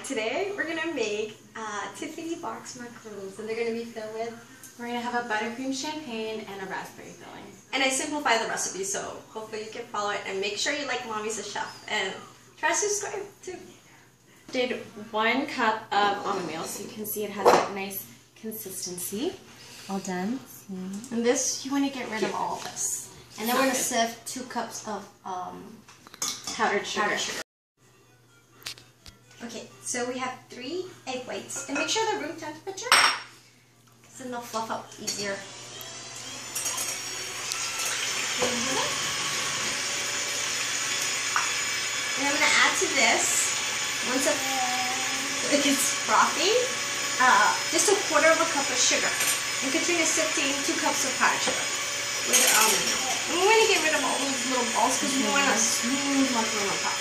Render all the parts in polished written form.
Today we're gonna make Tiffany box macaroons, and they're gonna be filled with. We're gonna have a buttercream champagne and a raspberry filling. And I simplify the recipe, so hopefully you can follow it. And make sure you like Mommy's a Chef, and try to subscribe too. Did 1 cup of almond meal, so you can see it has that nice consistency. All done. And this, you want to get rid of all of this. And then we're gonna sift 2 cups of Powdered sugar. Okay, so we have 3 egg whites, and make sure they're room temperature, because then they'll fluff up easier. And I'm gonna add to this, once it gets frothy, just 1/4 cup of sugar. And Katrina's sifting 2 cups of powdered sugar with her almond milk. And we're gonna get rid of all those little balls because we want a smooth macaron on top.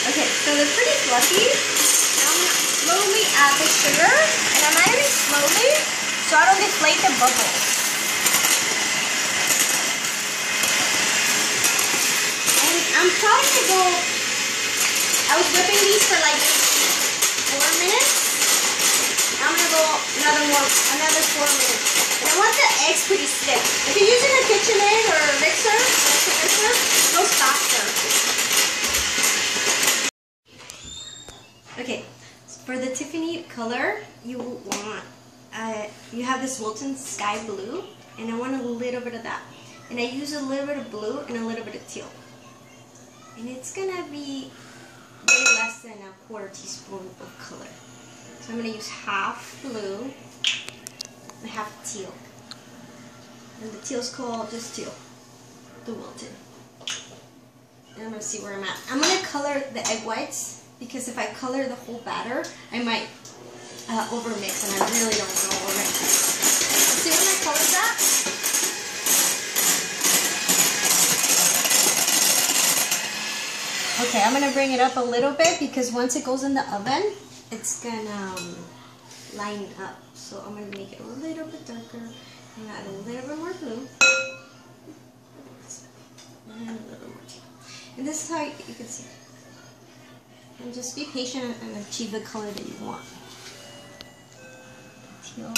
Okay, so they're pretty fluffy. Now I'm gonna slowly add the sugar, and I'm adding it slowly so I don't deflate the bubbles. And I'm probably gonna go. I was whipping these for like 4 minutes. I'm gonna go another 4 minutes. And I want the eggs pretty stiff. If you're using a kitchenaid or a mixer, it goes faster. Okay, so for the Tiffany color, you want, you have this Wilton Sky Blue, and I want a little bit of that. And I use a little bit of blue and a little bit of teal. And it's gonna be way less than 1/4 teaspoon of color. So I'm going to use half blue and half teal. And the teal's called just teal, the Wilton. And I'm going to see where I'm at. I'm going to color the egg whites, because if I color the whole batter, I might overmix, and I really don't want to overmix. See when I color that? Okay, I'm going to bring it up a little bit, because once it goes in the oven, it's gonna line up. So I'm gonna make it a little bit darker and add a little bit more blue and a little more teal. And this is how you can see. And just be patient and achieve the color that you want. Teal.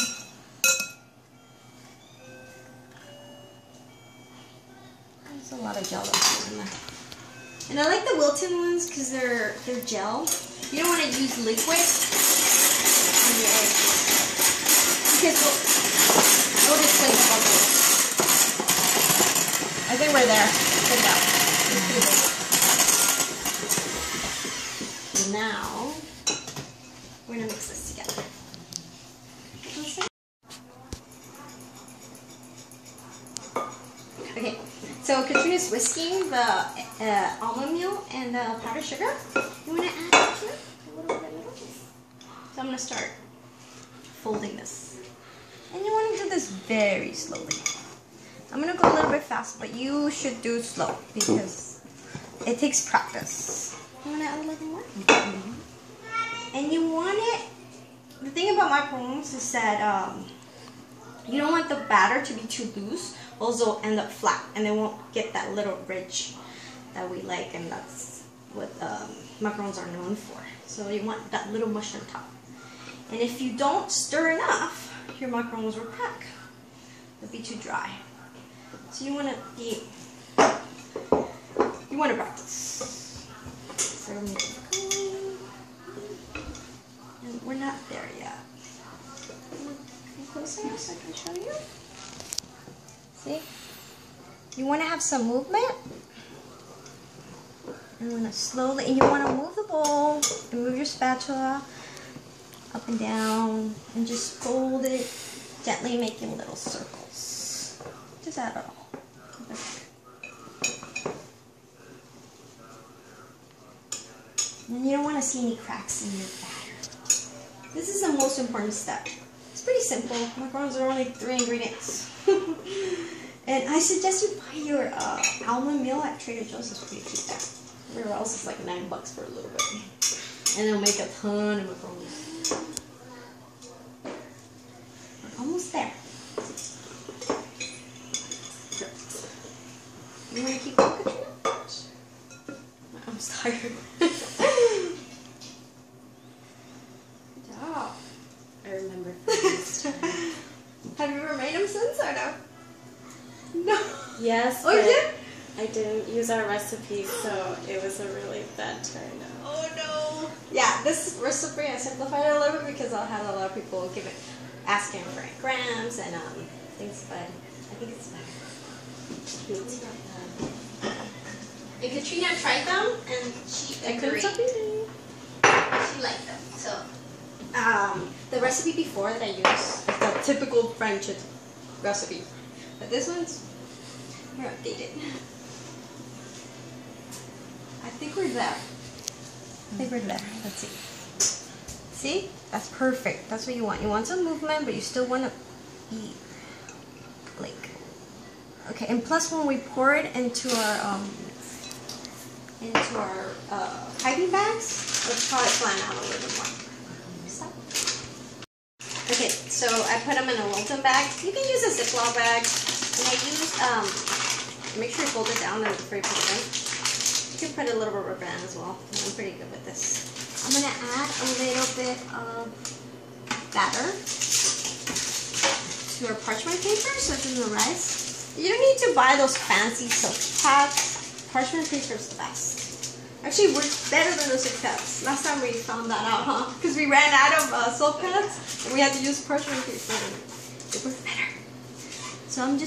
There's a lot of gel in there. And I like the Wilton ones because they're gel. You don't want to use liquid on the eggs, because it'll display the bubbles. I think we're there. Good now. Now we're gonna mix this together. Okay, so Katrina's whisking the almond meal and the powdered sugar. You want to add here a little bit. So I'm going to start folding this. And you want to do this very slowly. I'm going to go a little bit fast, but you should do slow because it takes practice. You want to add a little more? And you want it, the thing about macaroons is that you don't want the batter to be too loose, also end up flat, and they won't get that little ridge that we like, and that's what macarons are known for. So you want that little mush on top. And if you don't stir enough, your macarons will crack. They'll be too dry. So you want to practice. So we're going. And we're not there yet. Come closer so I can show you. See? You want to have some movement. And you want to slowly, and you want to move the bowl and move your spatula up and down, and just fold it gently, making little circles. Just add it all. And you don't want to see any cracks in your batter. This is the most important step. It's pretty simple. Macarons are only 3 ingredients. And I suggest you buy your almond meal at Trader Joe's. It's pretty cheap there. Everywhere else is like $9 for a little bit. And they'll make a ton of macarons. We're almost there. You want to keep going, Katrina? I'm tired. Yes, Oh, you but did? I didn't use our recipe, so it was a really bad turnout. Oh no! Yeah, this recipe I simplified it a little bit because I had a lot of people asking for grams and things, but I think it's better. And Katrina tried them and she agreed. She liked them. So the recipe before that I used is the typical French recipe, but this one's more updated. I think we're there. Let's see. See? That's perfect. That's what you want. You want some movement, but you still want to be like. Okay, and plus when we pour it into our piping bags, let's probably flatten out a little bit more. Stop. Okay, so I put them in a Wilton bag. You can use a Ziploc bag, and I use make sure you fold it down before you put it in. You can put a little rubber band as well. I'm pretty good with this. I'm gonna add a little bit of batter to our parchment paper so it doesn't rise. You don't need to buy those fancy silk pads. Parchment paper is the best. Actually, it works better than the silk pads. Last time we found that out, huh? Because we ran out of silk pads and we had to use parchment paper. It works better. So I'm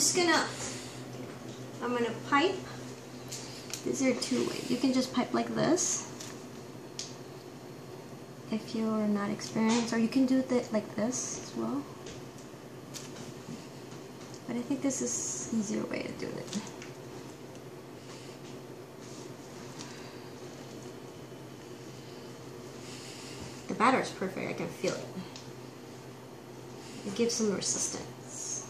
gonna pipe. These are two ways. You can just pipe like this if you're not experienced, or you can do it like this as well. But I think this is an easier way to do it. The batter is perfect. I can feel it. It gives some resistance.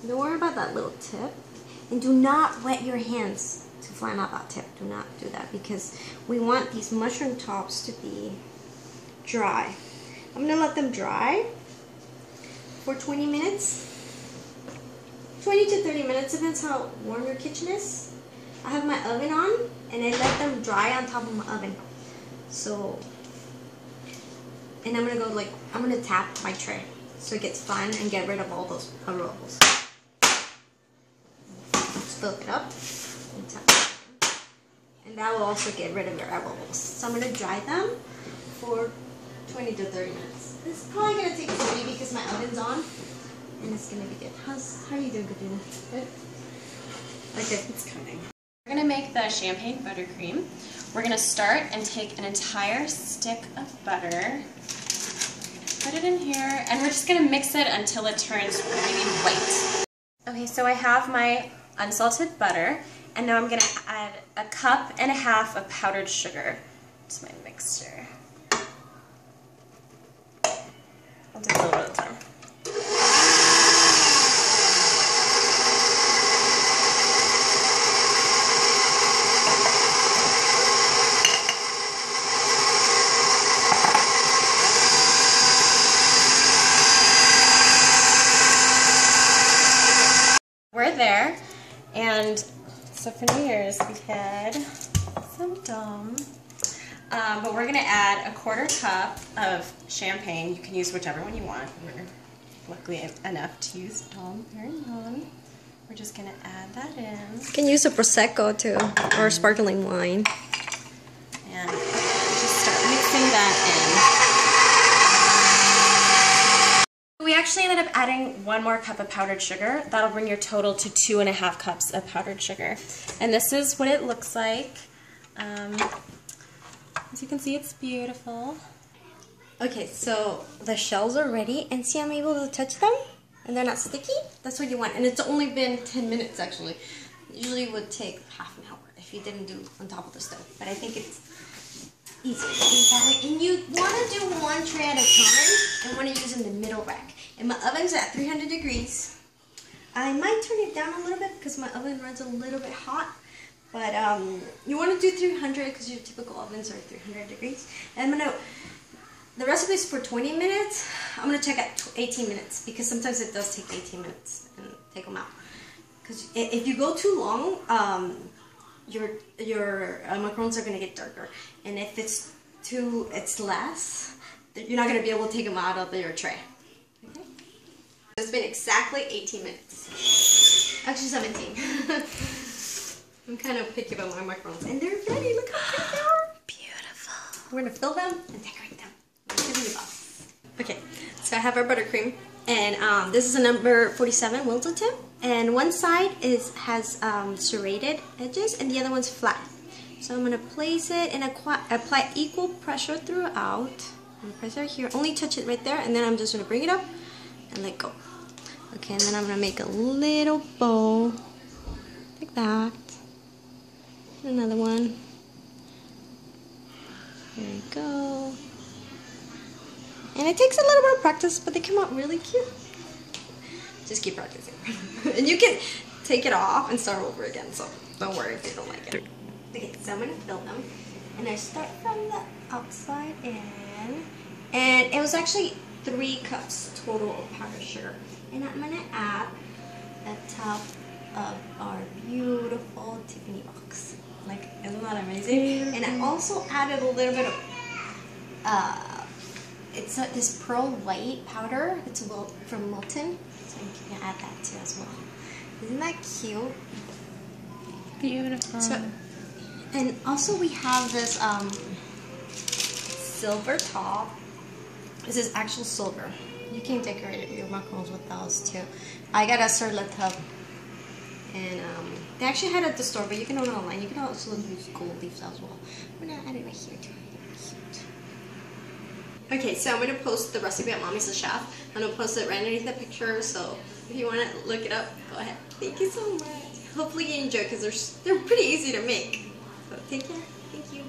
Don't worry about that little tip. And do not wet your hands to flatten out that tip. Do not do that because we want these mushroom tops to be dry. I'm going to let them dry for 20 minutes. 20 to 30 minutes, depends how warm your kitchen is. I have my oven on and I let them dry on top of my oven. So, and I'm going to go I'm going to tap my tray so it gets fun and get rid of all those bubbles. Fill it up and tap it. And that will also get rid of your air bubbles. So I'm going to dry them for 20 to 30 minutes. This is probably going to take 20 because my oven's on and it's going to be good. How are you doing, Katrina? Good? Okay, it's coming. We're going to make the champagne buttercream. We're going to start and take an entire stick of butter. Put it in here and we're just going to mix it until it turns really white. Okay, so I have my unsalted butter, and now I'm going to add 1.5 cups of powdered sugar to my mixture. I'll do it a little at a time. We're there. And so for New Year's we had some Dom, but we're going to add 1/4 cup of champagne. You can use whichever one you want. We're luckily enough to use Dom Perignon. We're just going to add that in. You can use a Prosecco too, or sparkling wine. And just start mixing that in. We actually ended up adding 1 more cup of powdered sugar. That'll bring your total to 2.5 cups of powdered sugar. And this is what it looks like. As you can see, it's beautiful. Okay, so the shells are ready, and see I'm able to touch them, and they're not sticky. That's what you want, and it's only been 10 minutes actually. Usually it would take half an hour if you didn't do on top of the stove, but I think it's easier to do it that way. And you want to do 1 tray at a time, and want to use in the middle rack. And my oven's at 300 degrees. I might turn it down a little bit because my oven runs a little bit hot. But you want to do 300 because your typical ovens are 300 degrees. And the recipe is for 20 minutes. I'm going to check at 18 minutes because sometimes it does take 18 minutes and take them out. Because if you go too long, your macarons are going to get darker. And if it's less, you're not going to be able to take them out of your tray. Okay? It's been exactly 18 minutes. Actually 17. I'm kind of picky about my macarons. And they're ready. Look how pretty they are. Beautiful. We're going to fill them and decorate them. Okay, so I have our buttercream. And this is a number 47 wilted tip. And one side has serrated edges and the other one's flat. So I'm going to place it and apply equal pressure throughout. I'm going to press it here. Only touch it right there. And then I'm just going to bring it up and let go. Okay, and then I'm going to make a little bow like that. And another one. There we go. And it takes a little bit of practice, but they come out really cute. Just keep practicing. And you can take it off and start over again, so don't worry if you don't like it. Okay, so I'm going to fill them. And I start from the outside in. And it was actually 3 cups total of powdered sugar. And I'm going to add the top of our beautiful Tiffany box. Like, isn't that amazing? And I also added a little bit of, it's this pearl white powder. It's from Milton. So you can add that too as well. Isn't that cute? Beautiful. So, and also we have this silver top. This is actual silver. You can decorate your macarons with those too. I got a Surlet tub. And they actually had it at the store, but you can order online. You can also use gold leaves as well. We're gonna add it right here too. Okay, so I'm gonna post the recipe at Mommy's the Chef. I'm gonna post it right underneath the picture, so if you wanna look it up, go ahead. Thank you so much. Hopefully you enjoy, because they're pretty easy to make. So take care. Thank you.